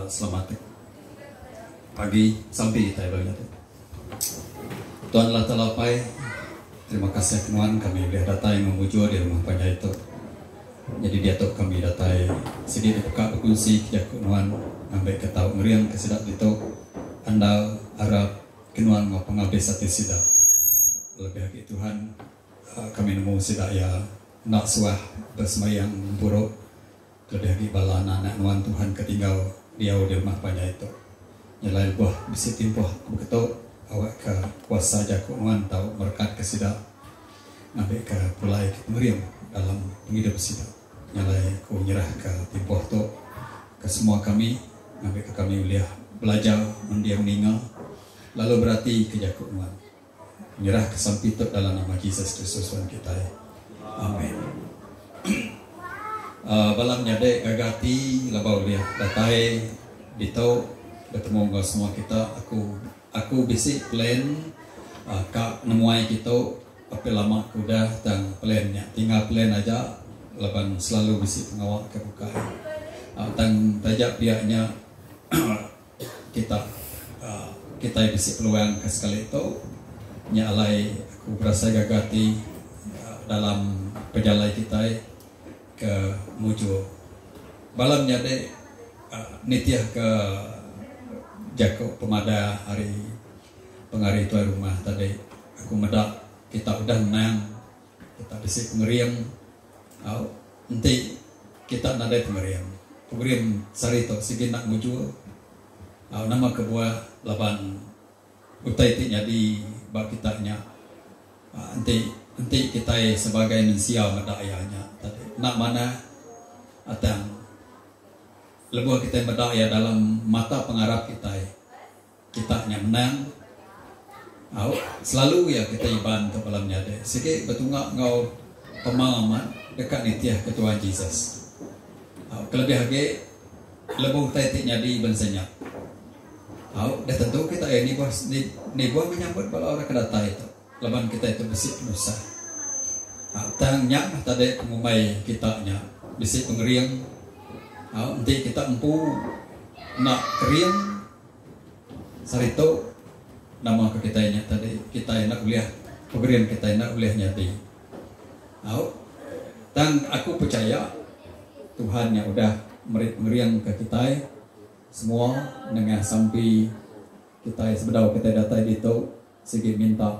Selamat pagi sampai kita banyak. Tuhan Allah Talapai, terima kasih Tuhan kami boleh datang memuju di rumah Panjang itu. Jadi dia tahu kami datang sedih dibuka berkunci kerja Tuhan ambil ketahu meriam kesedap itu anda harap kenuan mau pengabdi satu sidak lebih lagi Tuhan kami nemu sidak ya nak suah bersemayang buruk lebih lagi bala anak nuan Tuhan ketinggal dia di rumah Panjang itu nyalai buah bisi timpuh begitu awak ke kuasa jaku nuan tahu berkat kesidap ngambil ke pulai meriam dalam penghidup sidak nyalai ku nyerah ke timpuh tu ke semua kami ngambil ke kami boleh belajar mendiam meninggal lalu berarti ke jaku nuan nyerah ke sampitut dalam nama Yesus Kristus Tuhan kita. Amin. Balam nyade gagati labau dia datai ditau bertemu dengan semua kita aku bisik plan kak nemuai kita apa lama kuda dan plannya tinggal plan aja leban selalu bisik pengawal kebuka dan tajak pihaknya kita bisik peluang ke sekali itu nyalai aku berasa gagati dalam perjalanan kita ke mujo balam nyade nitiah ke Jakob pemada hari pengari tuan rumah tadi aku medak kita udah menang kita bisik pengeriam nanti kita nadai pengeriam sarito sige nak mujo nama kebuah laban utai ti jadi bak kitanya nanti kita sebagai manusia medayanya tadi nak mana atang lebuh kita medaya dalam mata pengarap kita yang menang selalu ya kita iban untuk malamnya deh sikit betungak ngau pemahaman dekat nitiah ketua Yesus kelebih lagi lebuh taitiknya di bensanya dah tentu kita ini buah menyambut kalau orang kedata itu leban kita itu bisik nusa tangnya tadi pengumai kitanya bisik pengeriang nanti kita empu nak keriang sarito nama ke kita tadi kita nak boleh pengeriang kita nak boleh nyati tang aku percaya Tuhan yang udah meriang ke kita semua dengan sampai kita sebedau kita datai itu segi minta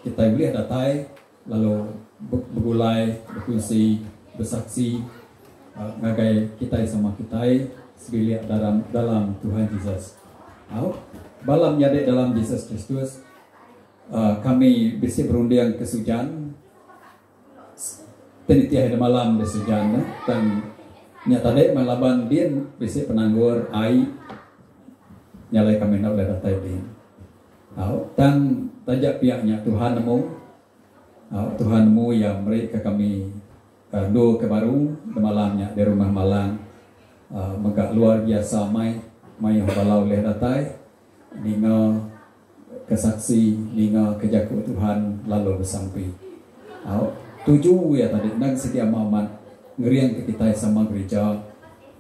kita boleh datai lalu bergulai berfungsi bersaksi ngagai kita sama kita segi lihat dalam Tuhan Yesus balam nyadek dalam Yesus Kristus kami bisa berunding kesujan tenitiah malam kesujan dan nyata dek malaban dia bisa penanggur ai nyalai kami nak boleh datai dia dan tajak pihaknya Tuhanmu yang mereka kami do ke baru di malamnya di rumah malang megak luar biasa mai balau leh datai ninga kesaksi ninga kejaku Tuhan lalu bersampai tujuh ya tadi nang setia mamat ngeriang ke kita sama gereja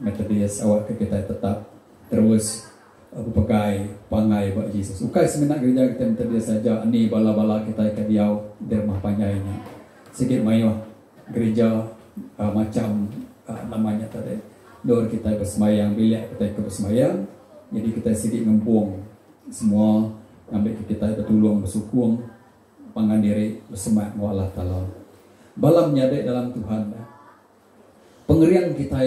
Metodis awak ke kita tetap terus pakai pangai buat Yesus. Ukai semenak gereja kita Metodis saja ni bala-bala kita ke diau di rumah panjainya. Sikit mayo gereja macam namanya tadi. Dor kita bersemayang bilik kita ke bersemayang. Jadi kita sikit ngempung semua ambil ke kita bertulung bersukung pangan diri bersemak dengan Allah Taala. Balam nyadek dalam Tuhan. Pengerian kita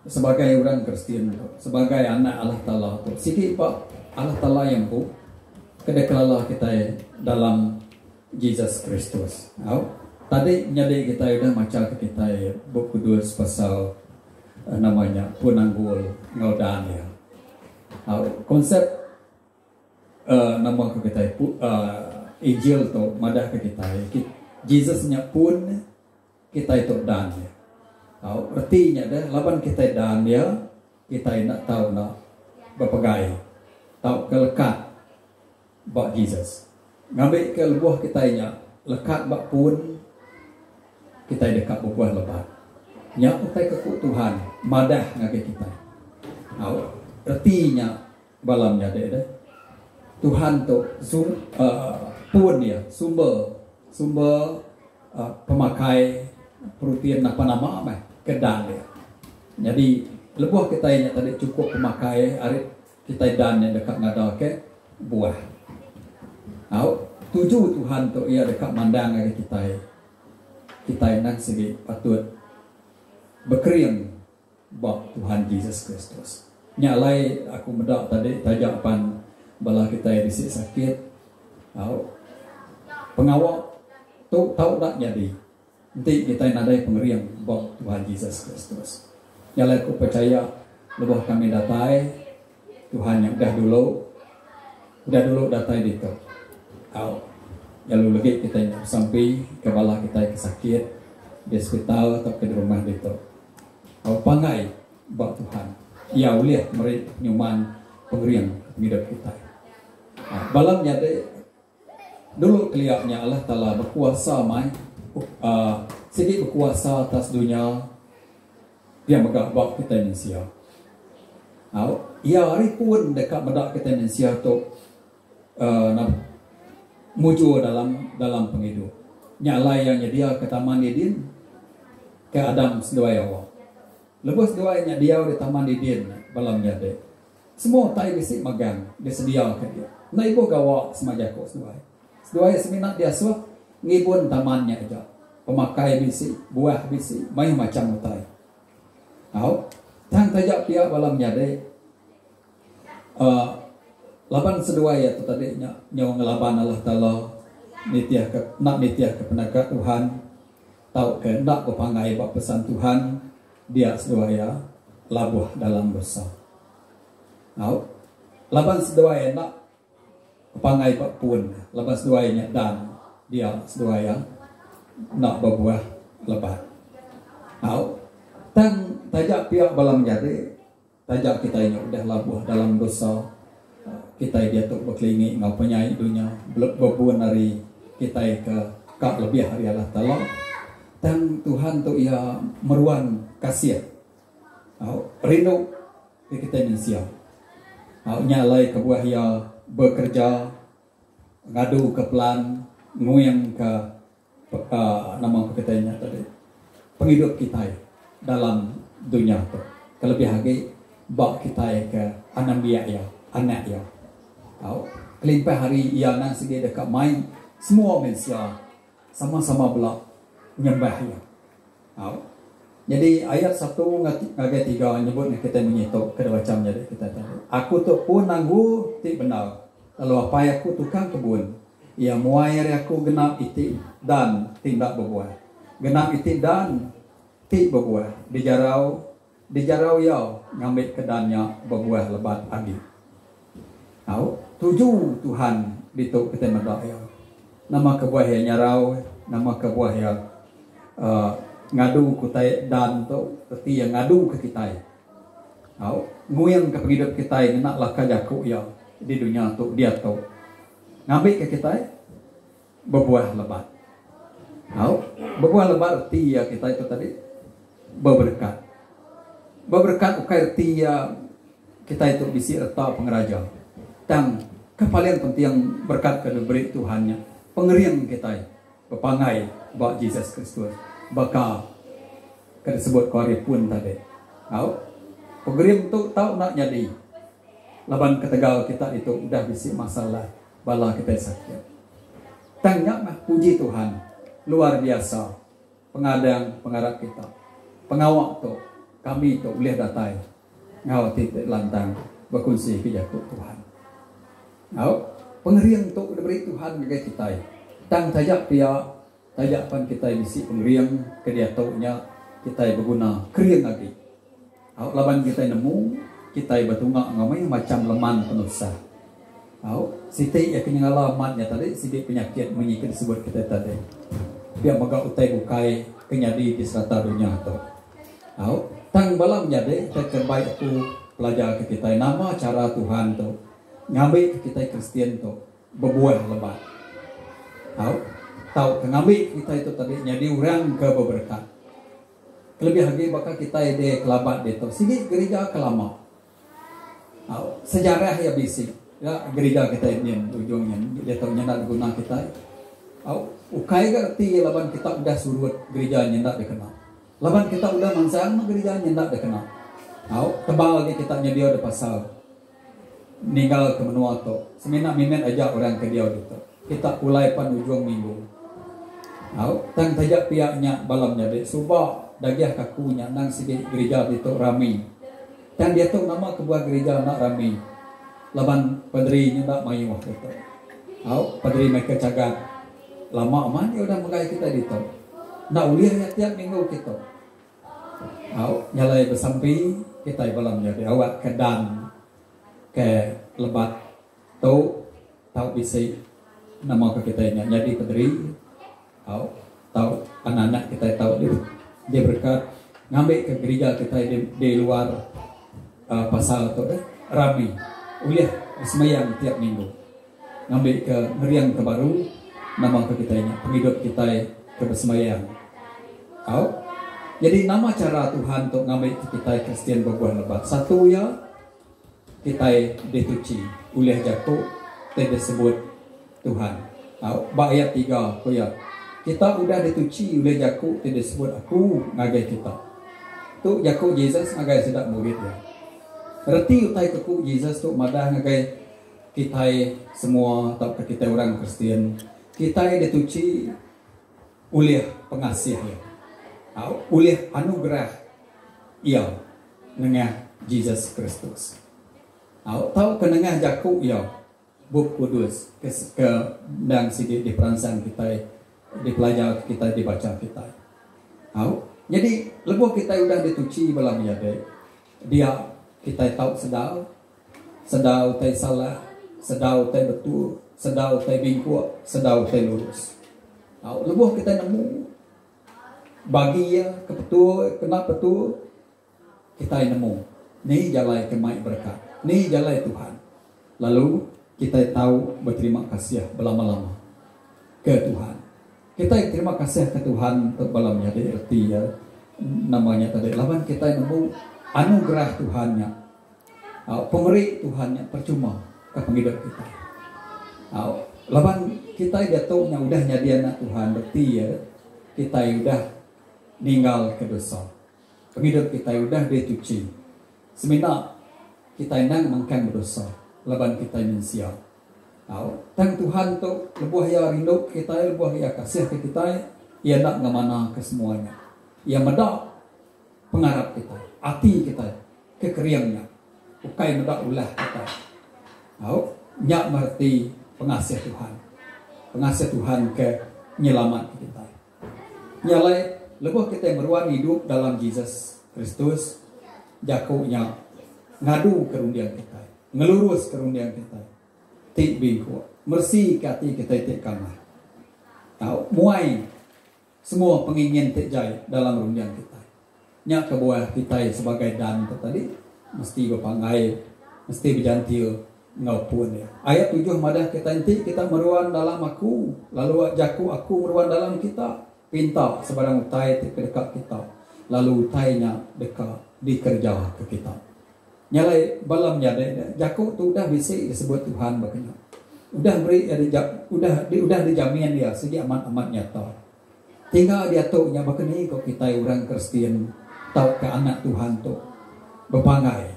sebagai orang Kristen, sebagai anak Allah Taala, sikit pak Allah Taala yang ku kedeklalah kita dalam Yesus Kristus. Tadi nyade kita udah macam kita buku 2 pasal namanya penanggul ngaudan ya. Konsep nama kita Injil tu madah ke kita. Yesusnya pun kita itu dan ya. Artinya dah laban kita dan ya kita nak tahu nak berpegai tahu kelekat bak Yesus ngambil ke lebuah kita lekat bak pun kita dekat buah lebat nyak utai ke Tuhan madah ngagai kita Artinya balamnya deh. Tuhan tu pun dia sumber pemakai protein apa nama kedan dia. Jadi lebuh kita ini tadi cukup pemakai arit kita dan yang dekat ngada ke buah. Tuju Tuhan tu ia dekat mandang lagi kita nak segi patut berkering bak Tuhan Yesus Kristus. Nyalai aku medak tadi tajapan bala kita yang disik sakit. Pengawal tu tahu tak jadi. Nanti kita nadai pengeriang bak Tuhan Yesus Kristus. Nyalai aku percaya lebih kami datai Tuhan yang dah dulu datai itu. Lalu lagi kita sampai ke bala kita yang sakit di hospital atau ke rumah itu. Pangai bak Tuhan. Ya uliah mereka nyuman pengeriang hidup kita. Balam nyade dulu kelihatnya Allah Ta'ala berkuasa sedikit berkuasa atas dunia. Dia megak bak kita Indonesia. Ya hari pun dekat medak kita Indonesia tu muncul dalam penghidup. Nyalai yang nyedia ke Taman Eden ke Adam sedua awal. Lepas doanya dia di Taman Eden balam nyade. Semua tai bisi magang dia sedia ke dia. Na ibu gawa semajako sedua seminat dia suah ngibun tamannya aja. Pemakai bisi, buah bisi, mai macam utai. Tang tajak dia balam nyade. Laban sedua ya tu tadi nyawang laban Allah Ta'ala nitiah ke penagak Tuhan. Tahu ke nak berpangai bak pesan Tuhan. Dia sedaya labuh dalam dosa. Laban sedaya nak pangai pak pun. Laban sedaya dan dia sedaya nak berbuah lebat. Tang tajak pihak balam jadi tajak kita ini udah labuh dalam dosa. Kita dia tu berkelingi ngau penyai dunia berbuan dari kita ke kak lebih hari Allah Ta'ala. Dan Tuhan tu ia meruan kasih. Rindu di kita Indonesia. Nyalai ke buah ia bekerja ngadu ke pelan nguyang ke nama katanya tadi. Penghidup kita dalam dunia tu. Kelebih lagi bak kita ke anak ya. Kelimpah hari ia nang segi dekat main semua manusia sama-sama belak nyembah ya. Jadi ayat 1 ngagai 3 nyebut kita menyitok kedua macam jadi kita tahu. Aku tu pun nanggu ti benar. Lalu apa aku tukang kebun. Ia muair aku genap iti dan tindak berbuah. Genap iti dan ti berbuah. Dijarau ya ngambil kedannya berbuah lebat agi. Tuju Tuhan dituk kita mendak ya. Nama kebuah yang nyarau, nama kebuah yang ngadu kutai dan tu reti yang ngadu ke kita. Nguyang ke hidup kita nak laka jaku ya di dunia tu dia tu ngambil ke kita berbuah lebat. Berbuah lebat reti ya kita itu tadi berberkat. Berberkat ukai reti ya kita itu bisi reta pengeraja. Dan kepaling penting berkat ke diberi Tuhannya pengeriang kita pepangai bak Yesus Kristus bakal ke disebut kari pun tadi. Pengeriang tu tahu nak jadi laban ketegal kita itu udah bisi masalah bala kita sakit. Tanya mah puji Tuhan luar biasa pengarap kita pengawak tu kami tu boleh datai ngawat titik lantang berkongsi kejaku Tuhan. Pengeriang tu diberi Tuhan bagi kita. Tang tajak tajapan kita bisi pengeriang ke dia taunya kita berguna keriang lagi. Laban kita nemu kita bertungak ngamai macam leman penusa. Siti ya kenyalamatnya tadi sidik penyakit menyikit disebut kita tadi. Dia maga utai bukai kenyadi di serata dunia tu. Tang balam jadi terbaik aku pelajar ke kita nama cara Tuhan tu. Ngambil ke kita Kristian tu berbuah lebat. Tahu ngambil kita itu tadi jadi orang ke berberkat. Lebih lagi bakal kita ide kelabat itu. Sigi gereja kelama. Sejarah ya bisi. Ya gereja kita ini ujungnya dia tahu nyendak guna kita. Ukai gerti laban kita udah surut gereja nyendak dikenal. Laban kita udah mansang gereja nyendak dikenal. Tebal di kita nyedia di pasal. Ninggal ke menua tu. Semina mimen aja orang ke dia gitu. Kita ulai pan ujung minggu. Tang tajak pihaknya balamnya dek subak dagiah kakunya nang segi gereja itu rami. Dan dia tu nama kebuah gereja nak rami. Laban padrinya nak mayu gitu. Padri mereka cagat. Lama aman dia udah mengai kita gitu. Nak uliah tiap minggu kita. Nyalai bersampi kita balamnya dek awak ke dan ke lebat tahu bisi nama ke kita ini jadi padri. Tahu anak-anak kita tahu dia berkat ngambil ke gereja kita di luar pasal tu rami uliah semayang tiap minggu ngambil ke meriang ke baru nama ke kita ini penghidup kita ke bersemayang. Jadi nama cara Tuhan untuk ngambil kita Kristian berbuah lebat satu ya kita dituci uliah jatuh tidak disebut Tuhan. Ayat 3 ya kita udah dituci oleh Yakub tidak disebut aku ngagai kita. Tu Yakub Yesus ngagai sedap murid ya. Berarti utai keku Yesus tu madah ngagai kita semua atau kita orang Kristen kita dituci oleh pengasih ya. Oleh anugerah ia dengan Yesus Kristus. Tahu kenengah Yakub ya Buk Kudus ke dan sedikit di perangsang kita dipelajari kita dibaca kita. Jadi lebuh kita udah dituci balam ya dia kita tahu sedau tai salah, sedau tai betul, sedau tai bingkuk, sedau tai lurus. Lebuh kita nemu bagi ya ke betul, kena betul kita nemu. Ni jalan kemai berkat. Ni jalan Tuhan. Lalu kita tahu berterima kasih berlama-lama ke Tuhan. Kita terima kasih ke Tuhan untuk balamnya diarti ya namanya tadi lawan kita nemu anugerah Tuhannya, pemberi Tuhannya percuma ke penghidup kita. Lawan kita jatuhnya udah nyadian Tuhan berarti ya kita udah ninggal ke dosa, penghidup kita udah dituci. Semina kita nang mangkan berdosa, lawan kita mensial. Dan Tuhan tu lebuh ya rindu kita, lebuh ya kasih ke kita, ia nak ngamana ke semuanya. Ia medak pengharap kita, hati kita, kekeriangnya. Ukai medak ulah kita. Nyak merti pengasih Tuhan. Pengasih Tuhan ke nyelamat kita. Nyalai lebuh kita meruan hidup dalam Yesus Kristus. Jakunya ngadu kerundian kita, ngelurus kerundian kita. Tik bingku, mersi kati kita tik kamar. Muai semua pengingin tik jai dalam rundian kita. Nyak kebuah kita sebagai dan tadi mesti berpangai, mesti berjantil ngaupun ya. Ayat 7 madah kita nanti kita meruan dalam aku, lalu jaku aku meruan dalam kita. Pinta sebarang utai tik dekat kita, lalu utainya dekat dikerja ke kita. Nyalai balamnya Yakub tu udah bisa disebut Tuhan bakanya. Udah beri udah dijamin dia segi amat nyata. Tinggal dia tu nya bakani kok kita orang Kristen tahu ke anak Tuhan tu berpangai.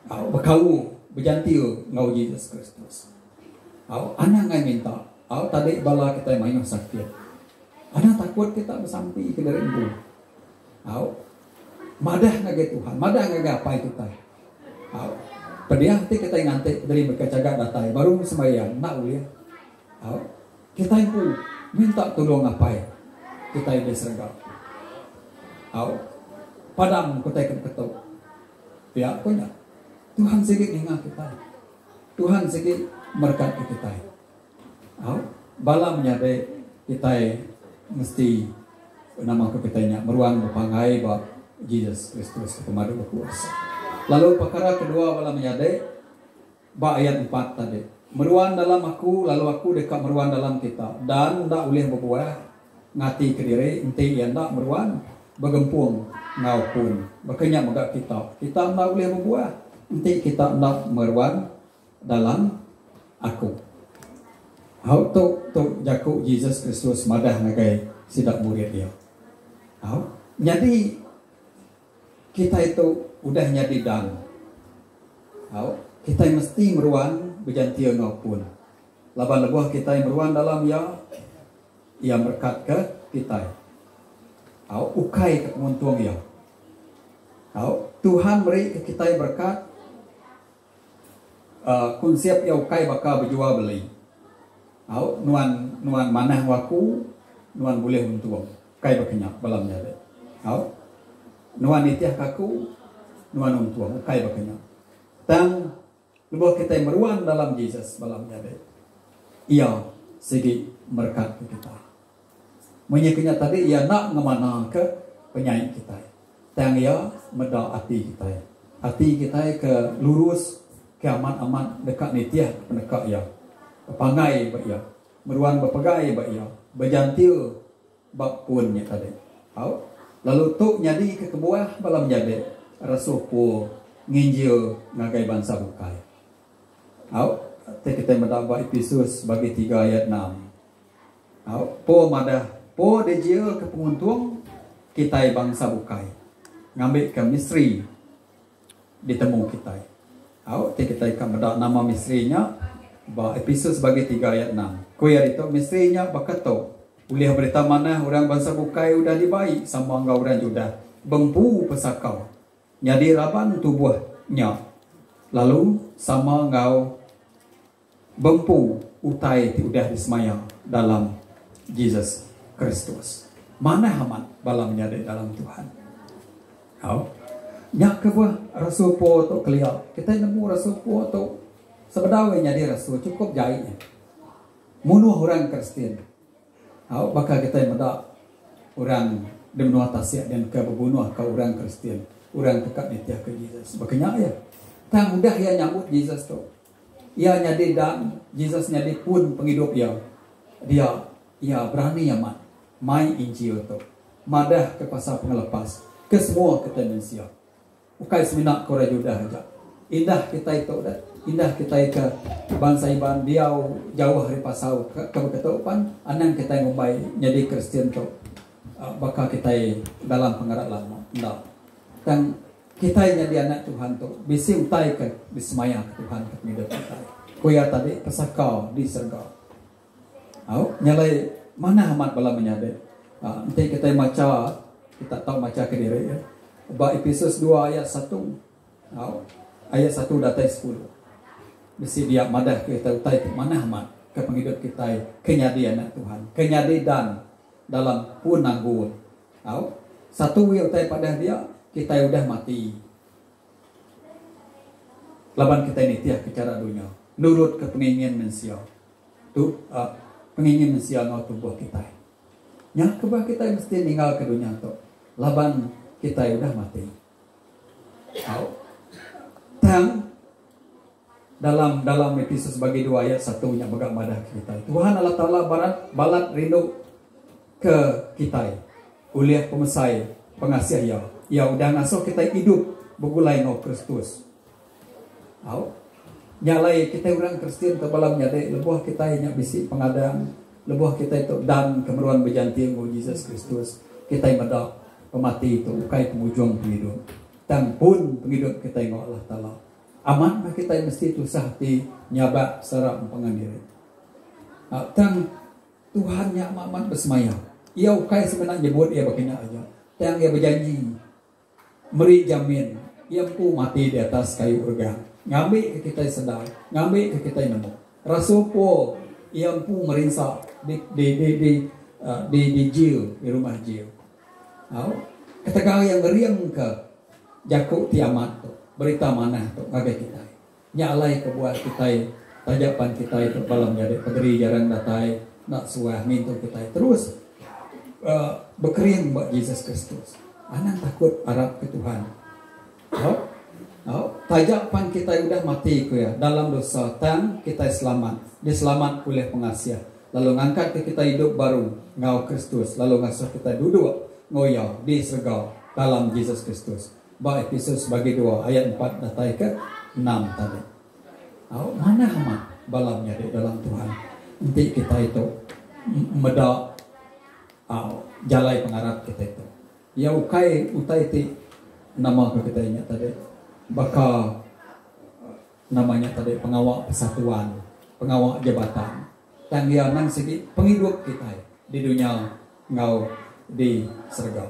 Berkau berjantil ngau Yesus Kristus. Anak ngai minta, tadi bala kita main sakit. Anak takut kita bersampi ke dari ibu. Madah ngagai Tuhan, madah ngagai apa itu kita. Pediah nanti kita nganti dari berkecagat datai baru sembahyang nak uliah. Kita itu minta tolong apa ya? Kita ini sergap. Padam kita ketuk. Ya punya. Tuhan sikit ingat kita. Tuhan sikit berkat kita. Balamnya de kita mesti nama kita meruang berpangai bab Yesus Kristus kemadu berkuasa. Lalu perkara kedua bala menyadai ayat 4 tadi. Meruan dalam aku, lalu aku dekat meruan dalam kita. Dan tak boleh berbuah ngati ke diri, enti yang tak meruan bergempung ngaupun berkenyak megak kita. Kita tak boleh berbuah. nanti kita nak meruan dalam aku. Hau tu jaku Jesus Kristus madah ngagai sidak murid dia. Hau, jadi kita itu udah nyadi dan. Hau, kita mesti meruan berjantia ngapun. Laban lebuh kita yang meruan dalam ia berkat ke kita. Hau, ukai ke penguntung ya. Hau, Tuhan beri ke kita berkat. Konsep yang ukai bakal berjual beli. Hau, nuan manah waku, nuan boleh untung. Kai berkenyak balam jadi. Hau, nuan itiah kaku, nuan untung. Kai berkenyak. Dan lebuh kita meruan dalam Jesus balam jadi. Ia segi berkat kita. Menyeknya tadi ia nak ngemana ke penyanyi kita. Dan ia meda hati kita. Hati kita ke lurus, ke aman-aman dekat nitiah pendekat ia. Pangai ba ia, meruan berpegai ba ia, berjantil bab punnya tadi. Au, lalu tu nyadi ke kebuah balam jadi rasul po nginjil ngagai bangsa bukai. Au, kita mendapat Efesus bagi 3 ayat 6. Au, po madah po dejil ke penguntung kita bangsa bukai. Ngambil ke Misri ditemu kita. Au, kita akan mendapat nama Misrinya ba Efesus bagi 3 ayat 6. Kuya itu mestinya bakato. Ulih berita mana orang bangsa bukai udah dibaik sama engkau orang Judah. Bempu pesakau. Nyadi raban tubuhnya. Lalu sama engkau bempu utai udah disemaya dalam Jesus Kristus. Mana hamat balamnya di dalam Tuhan. Kau nyak ke buah rasul po to kelia. Kita nemu rasul po to sebenarnya dia rasul cukup jahitnya. Munuh orang Kristen. Bakal kita mendak orang demenuah tasya dan ke berbunuh ke orang Kristen. Orang dekat nitiah ke Jesus. Makanya ya. Tang udah ia nyambut Jesus tu. Ia nyadi dan Jesus nyadi pun penghidup ia. Dia berani amat. Mai Injil tu. Madah ke pasal pengelepas. Ke semua kita manusia. Bukan seminat korang Judah aja. Indah kita itu dah. Indah kita ke bangsa Iban dia jauh dari pasau ke ketupan anang kita yang umbai jadi Kristen tu bakal kita dalam pengarat lama ndak dan kita jadi anak Tuhan tu bisi utai ke bismaya ke Tuhan ke hidup kita kuya tadi pesakau di surga nyalai mana amat bala menyade nanti kita baca kita tahu baca ke diri ya ba Efesus 2 ayat 1 ayat 1 datai 10 mesti dia madah kita utai mana amat ke penghidup kita kenyadi anak Tuhan kenyadi dan dalam pun nanggur satu yang utai pada dia kita udah mati laban kita ini tiap bicara dunia nurut ke pengingin manusia tu pengingin manusia ngau tubuh kita yang kebah kita mesti tinggal ke dunia tu laban kita udah mati tang dalam Efesus bagi 2 ayat 1 yang megak madah kita. Tuhan Allah Ta'ala balat rindu ke kita. Uliah pemesai pengasih ya. Ya udah ngasuh kita hidup begulai no Kristus. Nyalai kita orang Kristen terbalam nyadai lebuh kita yang bisi pengadang. Lebuh kita itu dan kemeruan berjanti ngo Jesus Kristus. Kita yang medak pemati itu ukai pemujung penghidup. Dan pun penghidup kita yang Allah Ta'ala. Aman kita mesti tu sahti nyabak secara pengandiri. Dan Tuhan yang aman bersemaya. Ia ukai sebenarnya buat ia begini aja. Dan ia berjanji beri jamin ia pu mati di atas kayu urgan. Ngambil ke kita sedar, ngambil ke kita nemu. Rasul po ia pu merinsak di jil, di rumah jil. Ketika yang ngeriang ke jakuk tiamat tu. Berita mana tu agak kita nyalai kebuat kita tajapan kita itu dalam jadi pederi jarang datai nak suah minta kita terus berkering buat Jesus Kristus anak takut harap ke Tuhan tajapan kita udah mati ku ya dalam dosa tan kita diselamat oleh pengasih lalu ngangkat ke kita hidup baru ngau Kristus lalu ngasuh kita duduk ngoyo di surga dalam Jesus Kristus ba Efesus bagi 2 ayat 4 datai ke 6 tadi. Mana amat balamnya di dalam Tuhan. Nanti kita itu medak jalai pengarap kita itu. Ya utai ti nama kita ingat tadi. Baka namanya tadi pengawal persatuan, pengawal jabatan. Dan dia nang segi penghidup kita di dunia ngau di surga.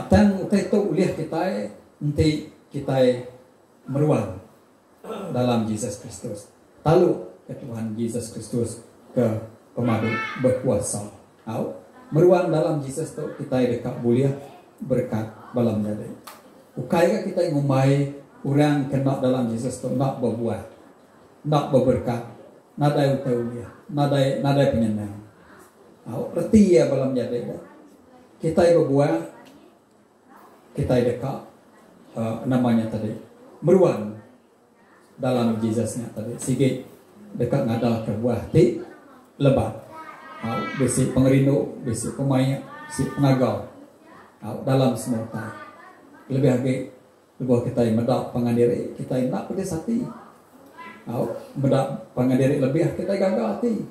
Dan utai itu uliah kita nanti kita meruang dalam Yesus Kristus. Talu ke Tuhan Yesus Kristus ke pemadu berkuasa. Meruang dalam Yesus tu kita dekat buliah berkat balam jadi. Ukaya kita ngumai orang kena dalam Yesus tu nak berbuat, nak berberkat, nadai utaulia, nadai penyenang. Reti ya balam jadi. Kita berbuat, kita dekat namanya tadi meruang dalam Yesusnya tadi. Sikit dekat ngada ke buah ti lebat. Besi pengerindu, besi pemain, besi pengagau dalam semua time. Lebih lagi lebih kita medak pangandiri, kita nak pedis hati. Medak pangandiri lebih kita gagal hati.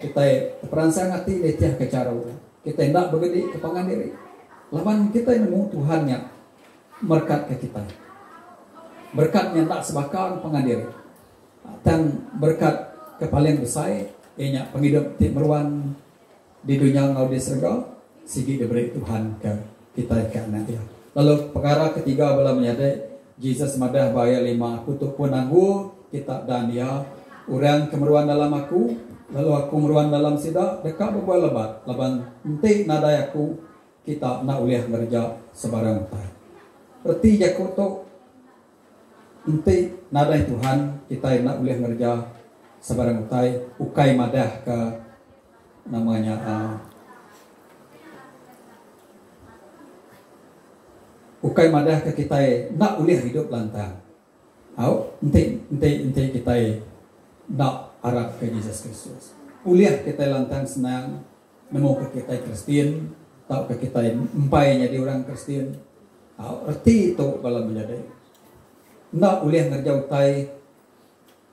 Kita perangsang hati letiah ke cara orang. Kita nak begedi ke pangandiri. Lawan kita nemu Tuhan yang berkat ke kita. Berkatnya tak sebakar pangandiri. Dan berkat ke paling besar ianya penghidup ti meruan di dunia ngau di surga sigi diberi Tuhan ke kita karena dia. Lalu perkara ketiga bala menyadai Jesus madah baya 5 aku tu pun anggu kita dan dia orang kemeruan dalam aku lalu aku meruan dalam sida dekat berbuat lebat laban enti nadai aku kita nak uliah kerja sebarang tai. Reti jaku tu enti nadai Tuhan kita nak uliah kerja sebarang ukai madah ke namanya ukai madah ke kita nak uliah hidup lantang. Ente kita nak arah ke Yesus Kristus. Uliah kita lantang senang nemu ke kita Kristen, tahu ke kita empai jadi orang Kristen. Erti itu balam menjadi. Nak uliah ngerja utai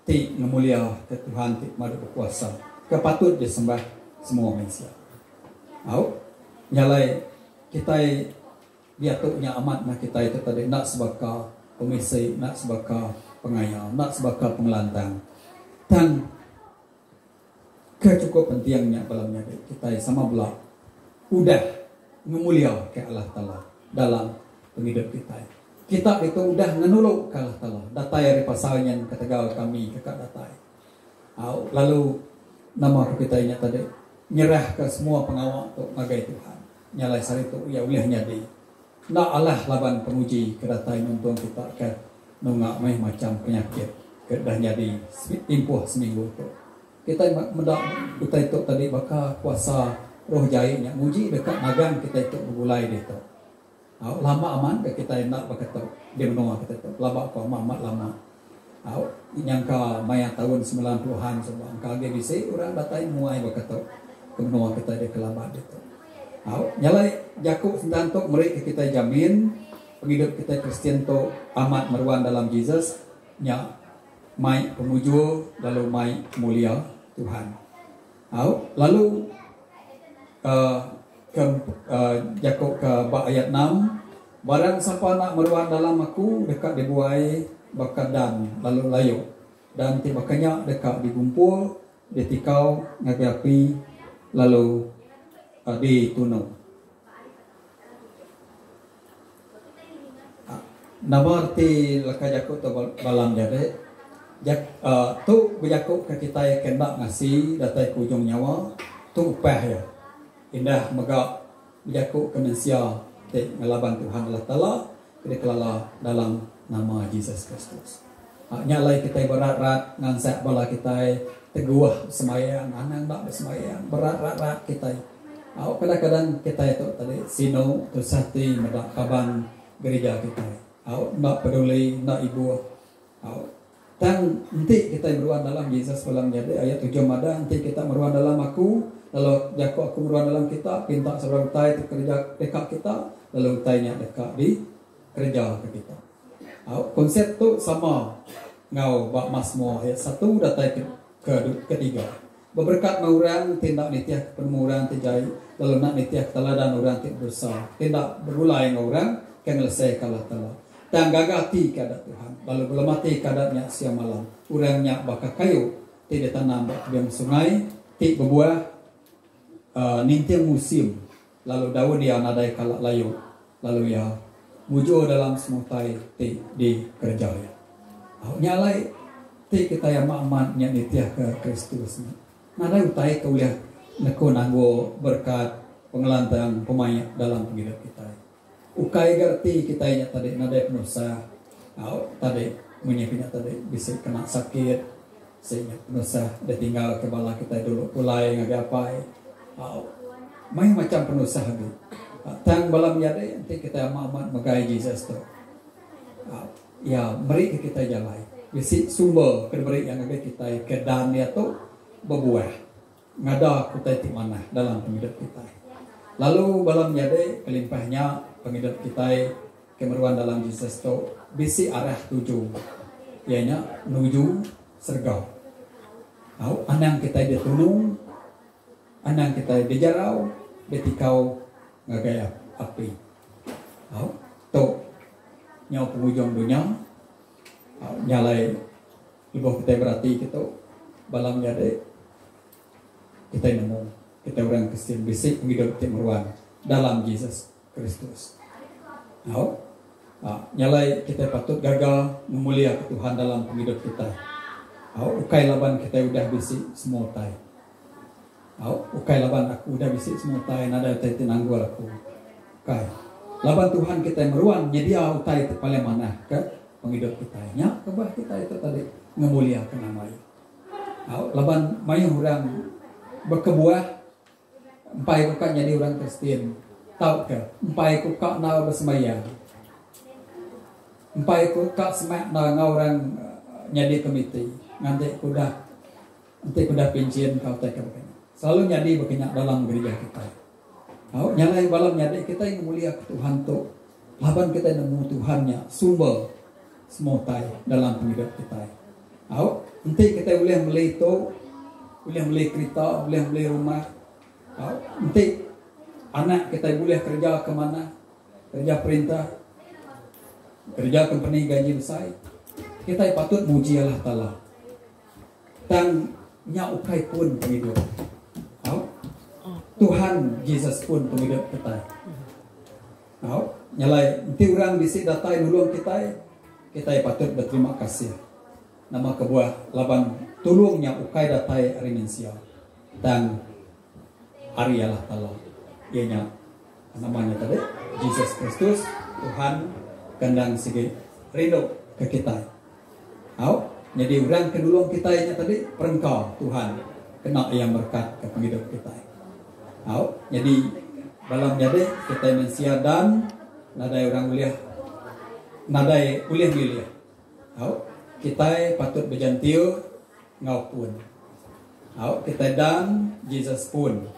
ti ngemulia ke Tuhan ti madu berkuasa kepatut disembah semua manusia. Nyalai kita diatuknya amat nah kita itu tadi nak sebaka pemisi, nak sebaka pengayal, nak sebaka pengelantang. Dan kecukup pentingnya balamnya kita sama belak udah ngemulia ke Allah Ta'ala dalam penghidup kita. Kita itu udah ngenuluk ke Allah Ta'ala. Datai dari pasalnya ketegal kami kekak datai. Lalu nama kita ingat tadi nyerah ke semua pengawal untuk ngagai Tuhan. Nyalai sari itu ya uliah nyadi. Nak Allah laban penguji ke datai nonton kita ke nungak meh macam penyakit. Kedah jadi timpuh seminggu itu. Kita mendak utai itu tadi baka kuasa roh jahit yang uji dekat nagang kita itu bergulai dia tu. Lama aman ke kita nak berkata dia menolak kita tu lama kau amat lama. Yang ka maya tahun 90-an sebab angka GBC orang datai muai berkata ke menolak kita dia kelabat dia tu. Nyalai Yakub sentantok mereka kita jamin penghidup kita Kristen tu amat meruan dalam Jesus nya mai pemuju lalu mai mulia Tuhan. Lalu Yakub ke ayat 6 barang siapa nak meruan dalam aku dekat dibuai bakat dan lalu layu dan tibakanya dekat digumpul ditikau ngapi lalu ditunuh. Nama arti laka Yakub tu balam jadi tu Yakub ke kita yang kena ngasih datai ke ujung nyawa tu upah ya. Indah megak Yakub ke manusia ngelaban Tuhan Allah Ta'ala kelala dalam nama Yesus Kristus. Nyalai kita berat-rat ngansak bala kita teguh semayang anang tak bersemayang berat-rat kita. Kadang-kadang kita itu tadi sino tersati medak kaban gereja kita. Nak peduli nak ibu. Dan nanti kita meruan dalam Yesus dalam jadi ayat 7 mada nanti kita meruan dalam aku lalu Yakub aku meruan dalam kita pinta seorang utai kerja dekat kita lalu utainya dekat di kerja ke kita. Konsep tu sama ngau bak Mazmur ayat 1 datai ketiga. Berberkat orang tindak nitiah permurang tejai lalu nak nitiah teladan orang tidak berdosa. Tindak berulai orang kengelesai kalah telah. Dan gagati keadaan Tuhan. Lalu belum mati keadaannya siang malam. Orangnya bakal kayu tidak tanam biang sungai tidak berbuah nintiang musim. Lalu daun dia nadai kalak layu. Lalu ya mujur dalam semutai di kerja ya. Nyalai kita yang makmat yang nitiah ke Kristus. Nada utai kauliah neko nanggo berkat pengelantang pemain dalam hidup kita. Ukai gerti kita nya tadi nada penusa. Tadi menyepinya tadi bisa kena sakit sehingga penusa dia tinggal ke bala kita dulu pulai ngagapai. Main macam penusa gitu. Tang balam yade nanti kita amat megai Jesus tu. Ya meri kita jalai. Bisi sumber kedberi yang ada kita kedan dia tu berbuah. Ngada kita di mana dalam hidup kita. Lalu balam yade kelimpahnya penghidup kita kemeruan dalam Jesus tu bisi arah tuju. Ianya menuju surga. Anang kita ditulung, anang kita dijarau, ditikau ngagaya api. Tu nyau penghujung dunia. Nyalai ibu kita berarti kita balam yade kita nemu kita orang Kristen bisik hidup timuruan dalam Yesus Kristus. Nyalai kita patut gagal memulia Tuhan dalam hidup kita. Ukai laban kita udah bisik semua tai. Ukai laban aku udah bisik semua tai nada tai tinanggul aku. Ukai laban Tuhan kita meruan nyedia utai paling mana ke penghidup kita. Nya kebah kita itu tadi memuliakan namanya. Laban mayu orang berkebuah empai kuka jadi orang Kristen. Tahu ke? Empai kuka na bersemayang. Empai kuka semak na orang jadi komite. Nanti kuda pincin kau tak ke. Selalu nyadi berkenyak dalam gereja kita. Nyalai balam nyadi kita yang mulia Tuhan tu. Laban kita nemu Tuhannya sumber semua tai dalam hidup kita. Nanti kita boleh beli itu, boleh beli kereta, boleh beli rumah. Nanti anak kita boleh kerja ke mana? Kerja perintah, kerja company gaji besar. Kita patut muji Allah Ta'ala. Dan nyaukai pun hidup. Tuhan Yesus pun penghidup kita. Nyalai nanti orang bisik datai nulung kita patut berterima kasih. Nama kebuah laban tulungnya ukai datai Arimensia dan Ari Allah Ta'ala. Ianya namanya tadi Yesus Kristus Tuhan kandang segi rindu ke kita. Jadi orang kedulung kita yang tadi perengkau Tuhan kena yang berkat ke penghidup kita. Jadi dalam jadi kita mensia dan nadai orang mulia nadai uliah mulia. Kita patut berjantiu ngaupun. Kita dan Jesus pun.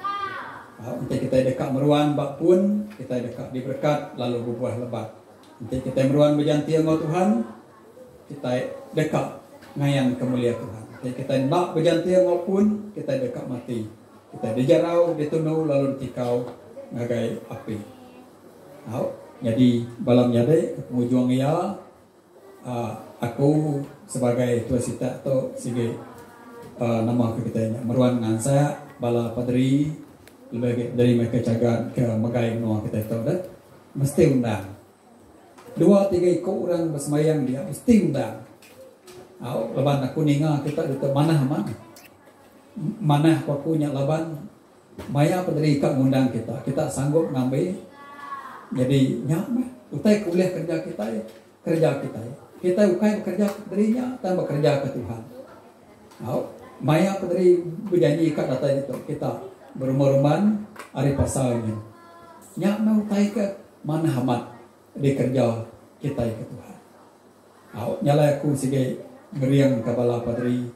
Nanti kita dekat meruan bak pun kita dekat diberkat lalu berbuah lebat. Nanti kita meruan berjantiu ngau Tuhan kita dekat ngayang kemuliaan Tuhan. Jadi kita nak berjantia maupun kita dekat mati. Kita dijarau, ditunu lalu ditikau ngagai api. Jadi balam jadi penghujung ia aku sebagai tua sita atau sebagai nama kita meruan ngansa bala padri lebih dari mereka cagat ke magai noa kita itu dah mesti undang. 2-3 ikut orang bersemayang dia mesti undang. Laban aku ninga kita itu mana pakunya laban maya pederi kak ngundang kita sanggup ngambil jadi nyaman utai kuliah kerja kita ukai bekerja pederinya tanpa kerja ke Tuhan. Maya pederi berjanji kak data itu kita berumur-uman hari pasalnya nyaman utai ke mana hamat di kerja kita ke Tuhan. Nyala aku sebagai meriang kepala padri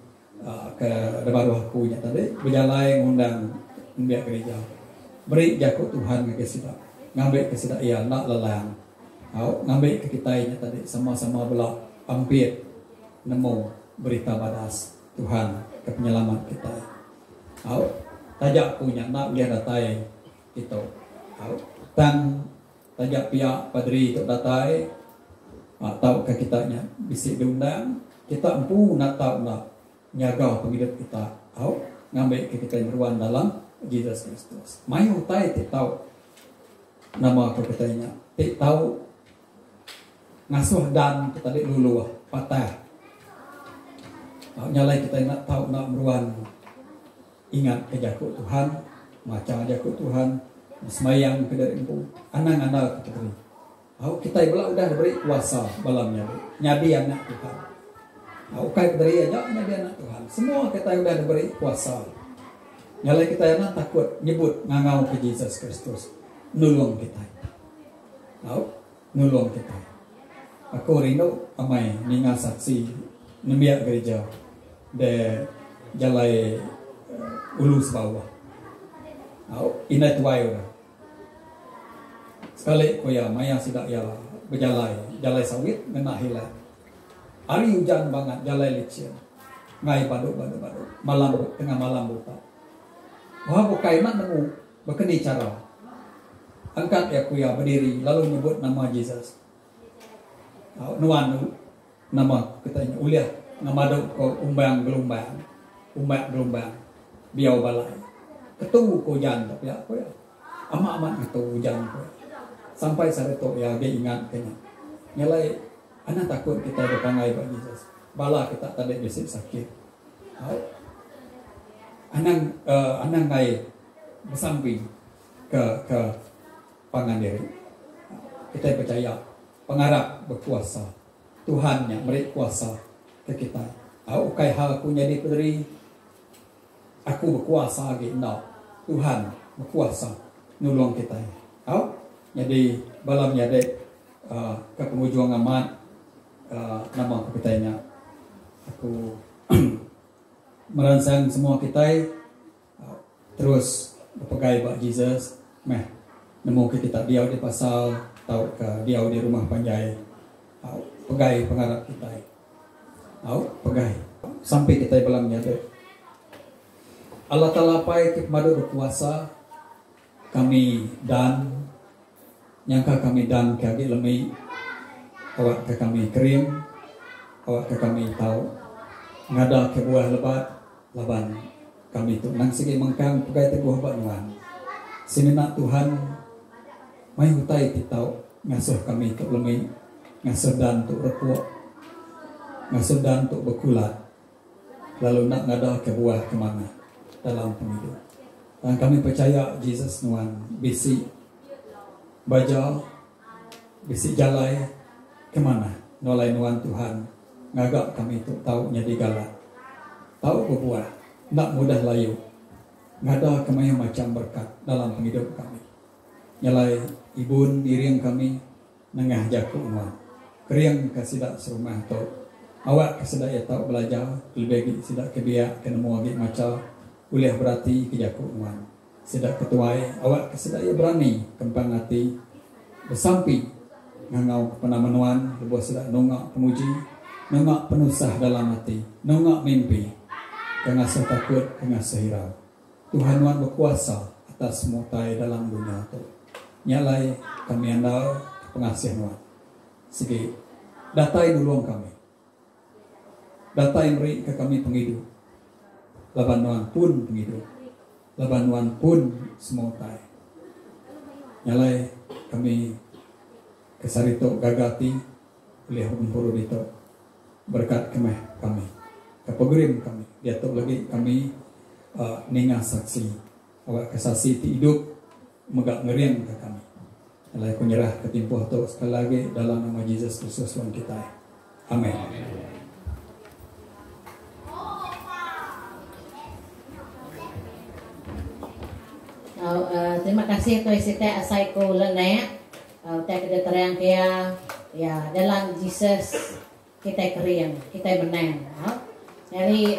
ke baru aku nya tadi berjalan ngundang biak gereja beri jakut Tuhan ke sida ngambil ke sida ia nak lelang ngambil ke kita ini tadi sama-sama belak hampir nemu berita badas Tuhan ke penyelamat kita. Tajak punya nak dia datai itu. Dan tajak pihak padri itu datai tahu ke kitanya bisik diundang kita empu nak tahu nak nyaga penghidup kita. Ngambil ke kita beruan dalam Jesus Kristus. Mayu tai tahu nama ke kitanya. Tahu ngasuh dan kita lulu patah. Nyalai kita nak tahu nak beruan ingat ke jakut Tuhan, macam jakut Tuhan, semayang ke dari empu, anak-anak kita beri. Kita belak udah diberi kuasa balamnya, nyadi anak Tuhan. Kai beri aja nyadi anak Tuhan. Semua kita udah diberi kuasa. Nyalai kita yang takut nyebut ngangau ke Yesus Kristus, nulung kita. Nulung kita. Aku rindu amai ninga saksi nembiak gereja de jalai ulus bawah. Inat wayo. Sekali koya maya sidak ya berjalai sawit ngena hilang. Hari hujan banget jalai licin. Ngai baduk malam tengah malam buta. Wah bukai mak nemu berkeni cara. Angkat ya kuya berdiri lalu nyebut nama Yesus. Nuan nama katanya uliah ngamaduk ko umbang gelombang biau balai ketemu ko hujan tapi apa ya amat itu hujan ko sampai saat itu ya dia ingat kena nyalai anak takut kita berpangai bagi Yesus bala kita tadi bisik sakit anang ngai bersamping ke pangan diri kita percaya pengarap berkuasa Tuhannya beri kuasa ke kita. Kai hal aku jadi pederi aku berkuasa lagi Tuhan berkuasa nulung kita. Jadi balam jadi ke pengujuan amat nama kitanya aku merangsang semua kita terus berpegai bak Jesus nemu kita dia di pasal tahu ke dia di rumah panjai pegai pengarap kita pegai sampai kita balam nyata Allah Ta'ala pai kemadu berkuasa kami dan nyangka kami dan kaki lemai awak ke kami kering awak ke kami tahu ngada ke buah lebat laban kami tu nang segi mengkang pegai te buah banuan sini nak Tuhan mai hutai titau ngasuh kami tu lemai ngasuh dan tu rekuak ngasuh dan tu berkulat lalu nak ngada ke buah kemana dalam penghidup dan kami percaya Jesus nuan bisi baja bisi jalai kemana nolai nuan Tuhan ngagak kami tu tahu nyadi galak tahu berbuah nak mudah layu ngada kemana macam berkat dalam penghidup kami nyalai ibun diriang kami nengah jaku nuan keriang kasidak serumah tu awak kasidak ya tahu belajar lebih sidak kebiak kena muagi macam kuliah berarti kejaku nuan sidak ketuai awak kasidak ya berani kempang hati bersampi ngangau kepenamanuan lebuh sidak nongak pemuji nongak penusah dalam hati nongak mimpi kengasuh takut kengasuh hirau Tuhan nuan berkuasa atas semua tai dalam dunia tu nyalai kami andal pengasih nuan segi datai nulung kami datai beri ke kami penghidup laban nuan pun penghidup laban nuan pun semua tai nyalai kami kesarito gagati oleh hukum itu berkat kemeh kami kepegerim kami dia tu lagi kami ninga saksi awak kesasi ti hidup megak ngeriang ke kami Alai aku nyerah ketimpuh tu sekali lagi dalam nama Yesus Kristus Tuhan kita. Amin. Terima kasih tu site asai ko lene. Tak ada terang kia ya dalam Jesus kita keriang, kita menang. Jadi